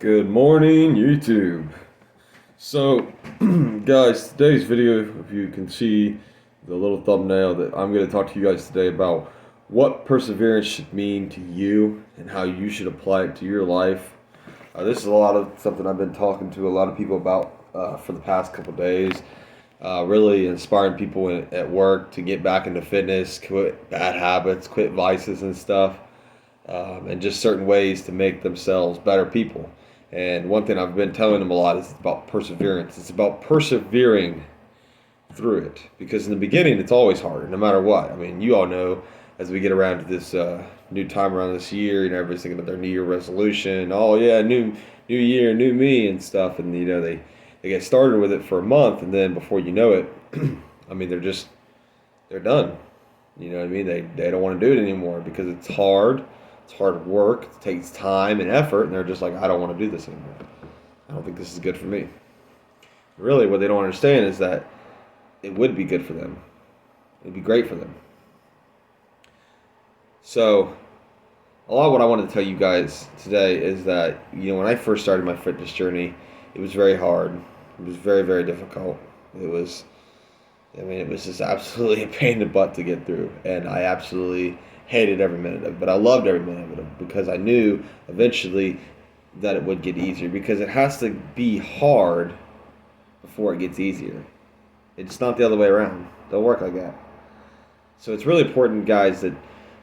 Good morning, YouTube. So, guys, today's video, if you can see the little thumbnail, that I'm going to talk to you guys today about what perseverance should mean to you and how you should apply it to your life. This is a lot of something I've been talking to a lot of people about for the past couple days. Really inspiring people at work to get back into fitness, quit bad habits, quit vices and stuff, and just certain ways to make themselves better people. And one thing I've been telling them a lot is about perseverance. It's about persevering through it because in the beginning it's always hard, no matter what. I mean, you all know as we get around to this new time around this year, everybody's thinking about their New Year resolution. Oh yeah, new year, new me and stuff. And they get started with it for a month, and then before you know it, I mean they're done. You know what I mean? They don't want to do it anymore because it's hard. It's hard work. It takes time and effort, and they're just like, I don't want to do this anymore. I don't think this is good for me. Really, what they don't understand is that it would be good for them. It'd be great for them. So, a lot of what I want to tell you guys today is that, when I first started my fitness journey, it was very hard. It was very, very difficult. It was just absolutely a pain in the butt to get through, and I absolutely hated every minute of it. But I loved every minute of it because I knew eventually that it would get easier because it has to be hard before it gets easier. It's not the other way around. Don't work like that. So it's really important, guys, that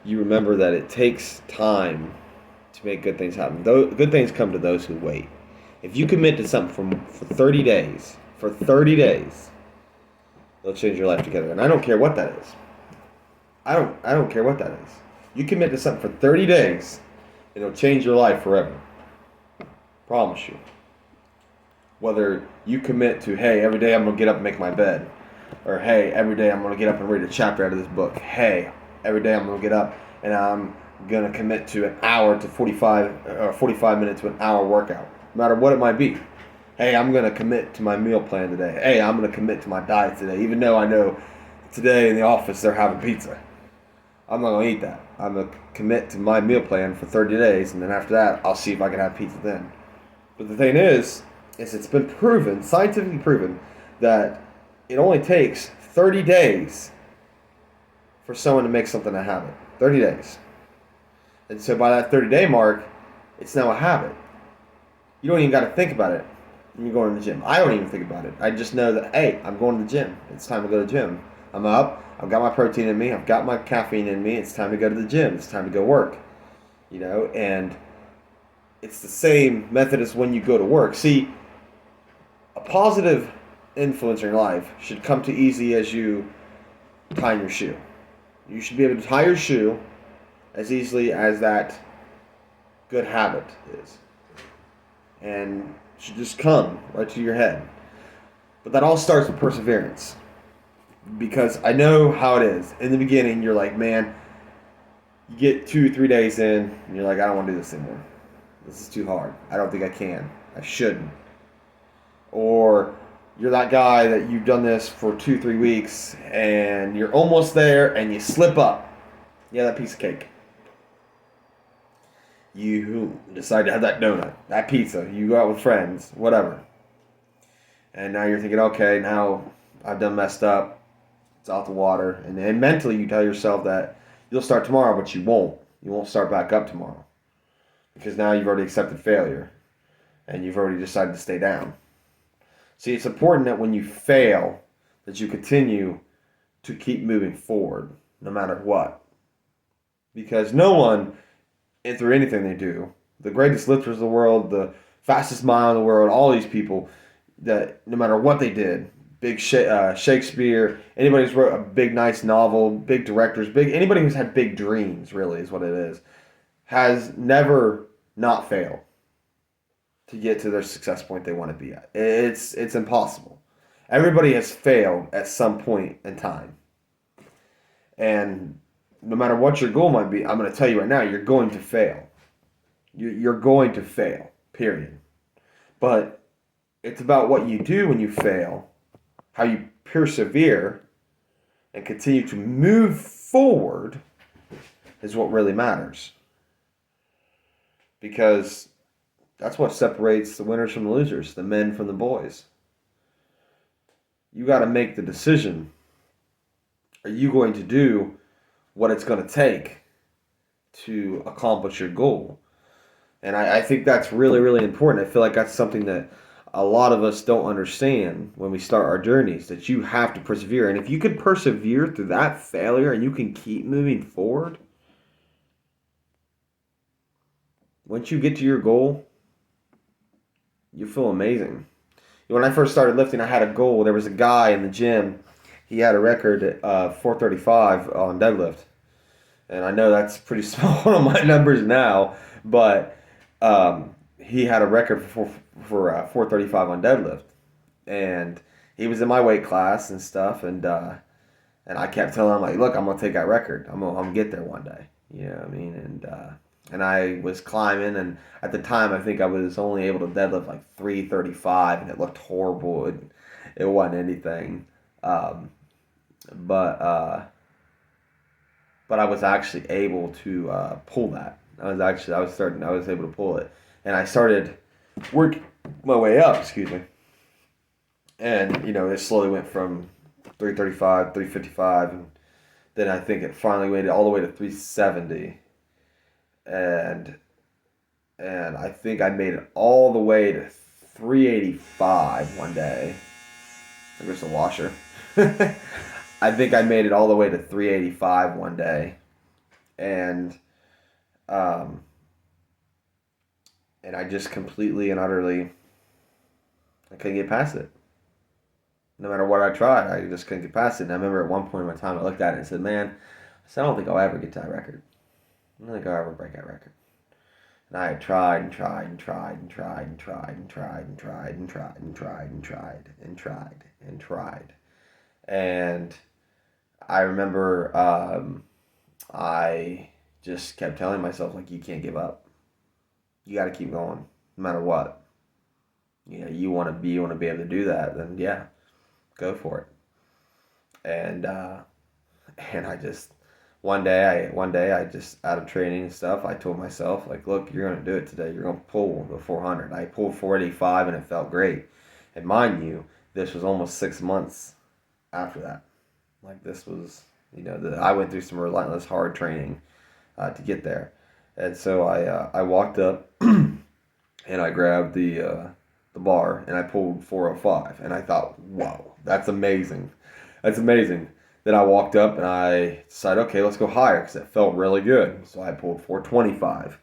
you remember that it takes time to make good things happen. Good things come to those who wait. If you commit to something for 30 days, it'll change your life together. And I don't care what that is. I don't care what that is. You commit to something for 30 days, it'll change your life forever. Promise you. Whether you commit to, hey, every day I'm going to get up and make my bed. Or, hey, every day I'm going to get up and read a chapter out of this book. Hey, every day I'm going to get up and I'm going to commit to an hour to 45 minutes to an hour workout. No matter what it might be. Hey, I'm going to commit to my meal plan today. Hey, I'm going to commit to my diet today. Even though I know today in the office they're having pizza. I'm not going to eat that. I'm going to commit to my meal plan for 30 days, and then after that, I'll see if I can have pizza then. But the thing is it's been proven, scientifically proven, that it only takes 30 days for someone to make something a habit. 30 days. And so by that 30-day mark, it's now a habit. You don't even got to think about it when you're going to the gym. I don't even think about it. I just know that, hey, I'm going to the gym. It's time to go to the gym. I'm up. I've got my protein in me. I've got my caffeine in me. It's time to go to the gym. It's time to go work. And it's the same method as when you go to work. See, a positive influence in your life should come to easy as you tying your shoe. You should be able to tie your shoe as easily as that good habit is. And it should just come right to your head. But that all starts with perseverance. Because I know how it is. In the beginning, you're like, man, you get 2 or 3 days in, and you're like, I don't want to do this anymore. This is too hard. I don't think I can. I shouldn't. Or you're that guy that you've done this for 2 or 3 weeks, and you're almost there, and you slip up. Yeah, that piece of cake. You decide to have that donut, that pizza. You go out with friends, whatever. And now you're thinking, okay, now I've done messed up. It's out the water. And then mentally you tell yourself that you'll start tomorrow, but you won't. You won't start back up tomorrow. Because now you've already accepted failure. And you've already decided to stay down. See, it's important that when you fail, that you continue to keep moving forward, no matter what. Because no one, through anything they do, the greatest lifters of the world, the fastest mile in the world, all these people, that no matter what they did, big Shakespeare, anybody who's wrote a big nice novel, big directors, anybody who's had big dreams, really is what it is, has never not failed to get to their success point they want to be at. It's impossible. Everybody has failed at some point in time. And no matter what your goal might be, I'm going to tell you right now, you're going to fail. You're going to fail, period. But it's about what you do when you fail, how you persevere and continue to move forward is what really matters. Because That's what separates the winners from the losers, the men from the boys. You got to make the decision. Are you going to do what it's going to take to accomplish your goal? And I think that's really, really important. I feel like that's something that a lot of us don't understand when we start our journeys, that you have to persevere. And if you can persevere through that failure and you can keep moving forward, once you get to your goal, you feel amazing. When I first started lifting, I had a goal. There was a guy in the gym. He had a record at 435 on deadlift. And I know that's pretty small on my numbers now, but he had a record for 435 on deadlift, and he was in my weight class and stuff, and I kept telling him like, look, I'm gonna take that record. I'm gonna get there one day. You know what I mean? And I was climbing, and at the time I think I was only able to deadlift like 335, and it looked horrible. It wasn't anything, um, but. But I was actually able to pull that. I was able to pull it, and I started work my way up. Excuse me, and it slowly went from 335, 355, and then I think it finally made it all the way to 370, and I think I made it all the way to 385 one day. There's a washer. I think I made it all the way to 385 one day, and um, I just completely and utterly I couldn't get past it. No matter what I tried, I just couldn't get past it. And I remember at one point in my time, I looked at it and said, "Man, I don't think I'll ever get to that record. I don't think I'll ever break that record." And I had tried and tried and tried and tried and tried and tried and tried and tried and tried and tried and tried and tried. And I remember I just kept telling myself, like, you can't give up. You got to keep going, no matter what. You want to be able to do that, then yeah, go for it. And I just one day I just out of training and stuff, I told myself like, look, you're gonna do it today. You're gonna pull the 400. I pulled 485 and it felt great. And mind you, this was almost 6 months after that. Like this was, I went through some relentless hard training to get there. And so I walked up and I grabbed the bar and I pulled 405 and I thought, whoa, that's amazing. That's amazing. Then I walked up and I decided, okay, let's go higher because it felt really good. So I pulled 425.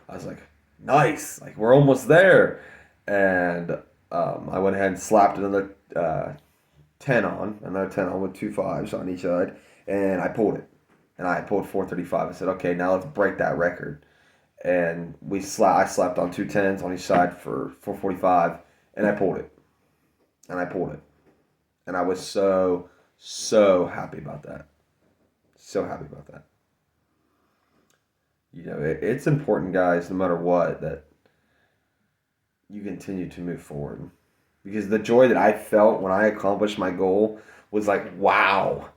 I was like, nice, like we're almost there. And I went ahead and slapped another 10 on, another 10 on with 2 5s on each side, and I pulled it. And I pulled 435. I said, okay, now let's break that record. And I slapped on 2 10s on each side for 445, and I pulled it. And I pulled it. And I was so happy about that. So happy about that. It's important, guys, no matter what, that you continue to move forward. Because the joy that I felt when I accomplished my goal was like, wow,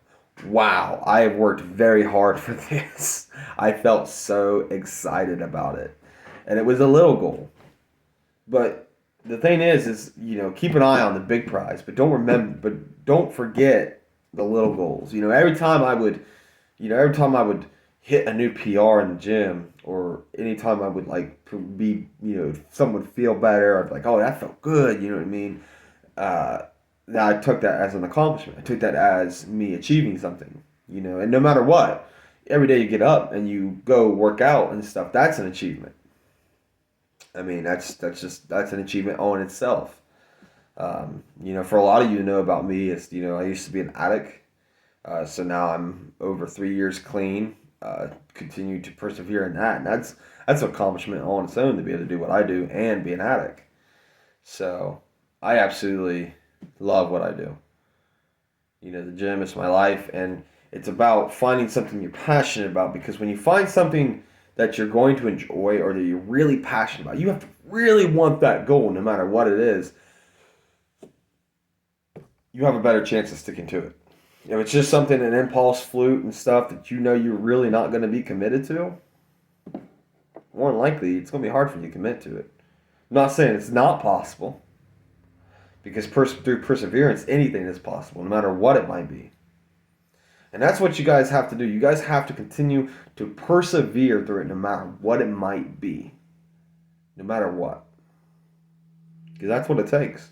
I have worked very hard for this. I felt so excited about it. And it was a little goal. But the thing is, keep an eye on the big prize, but don't forget the little goals. Every time I would hit a new PR in the gym, or anytime I would like be, someone would feel better, I'd be like, oh, that felt good. You know what I mean? Now I took that as an accomplishment. I took that as me achieving something. And no matter what, every day you get up and you go work out and stuff, that's an achievement. I mean, that's an achievement on itself. For a lot of you to know about me, is I used to be an addict. So now I'm over 3 years clean. Continue to persevere in that, and that's an accomplishment on its own to be able to do what I do and be an addict. So I absolutely love what I do. The gym is my life, and it's about finding something you're passionate about, because when you find something that you're going to enjoy or that you're really passionate about, you have to really want that goal no matter what it is. You have a better chance of sticking to it. If it's just something, an impulse flute and stuff that you're really not going to be committed to, more than likely it's going to be hard for you to commit to it. I'm not saying it's not possible, because through perseverance, anything is possible, no matter what it might be. And that's what you guys have to do. You guys have to continue to persevere through it, no matter what it might be. No matter what. Because that's what it takes.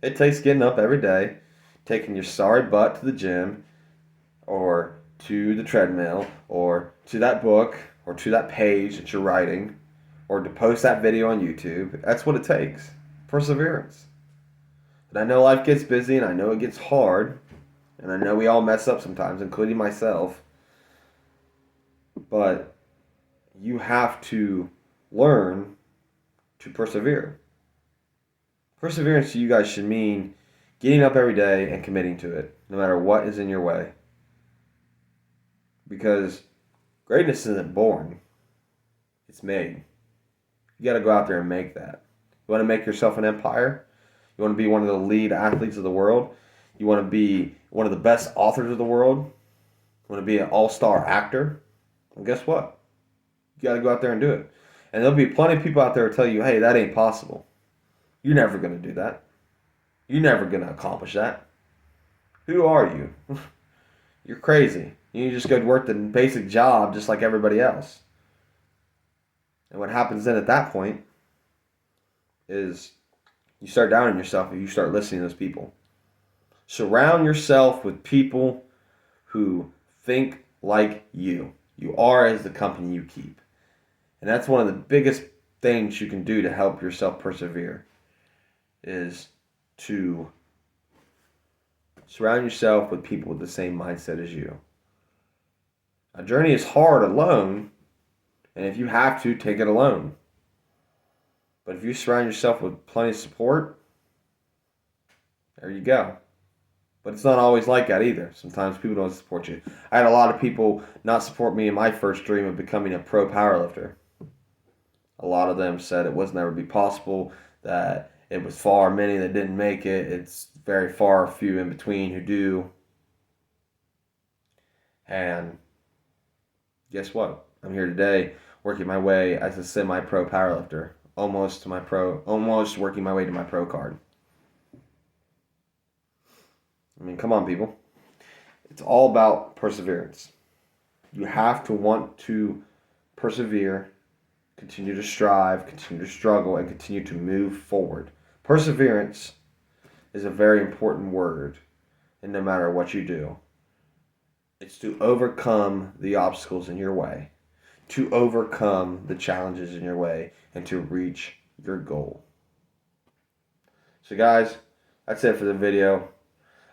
It takes getting up every day, taking your sorry butt to the gym, or to the treadmill, or to that book, or to that page that you're writing, or to post that video on YouTube. That's what it takes. Perseverance. And I know life gets busy, and I know it gets hard, and I know we all mess up sometimes, including myself. But you have to learn to persevere. Perseverance to you guys should mean getting up every day and committing to it, no matter what is in your way. Because greatness isn't born, it's made. You got to go out there and make that. You want to make yourself an empire? You want to be one of the lead athletes of the world? You want to be one of the best authors of the world? You want to be an all-star actor? Well, guess what? You got to go out there and do it. And there'll be plenty of people out there who tell you, hey, that ain't possible. You're never going to do that. You're never going to accomplish that. Who are you? You're crazy. You just go to work the basic job just like everybody else. And what happens then at that point is you start doubting yourself and you start listening to those people. Surround yourself with people who think like you. You are as the company you keep. And that's one of the biggest things you can do to help yourself persevere, is to surround yourself with people with the same mindset as you. A journey is hard alone, and if you have to, take it alone. But if you surround yourself with plenty of support, there you go. But it's not always like that either. Sometimes people don't support you. I had a lot of people not support me in my first dream of becoming a pro powerlifter. A lot of them said it was never be possible, that it was far many that didn't make it. It's very far few in between who do. And guess what? I'm here today working my way as a semi-pro powerlifter, almost working my way to my pro card. I mean, come on, people. It's all about perseverance. You have to want to persevere, continue to strive, continue to struggle, and continue to move forward. Perseverance is a very important word, and no matter what you do, it's to overcome the obstacles in your way, to overcome the challenges in your way, and to reach your goal. So guys, that's it for the video.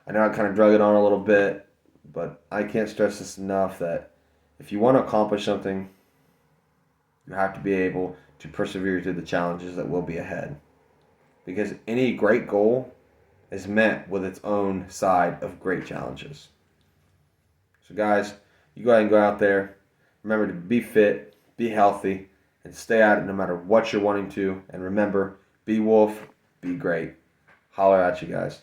I know I kind of drug it on a little bit, but I can't stress this enough that if you want to accomplish something, you have to be able to persevere through the challenges that will be ahead. Because any great goal is met with its own side of great challenges. So guys, you go ahead and go out there. Remember to be fit, be healthy, and stay at it no matter what you're wanting to. And remember, be wolf, be great. Holler at you guys.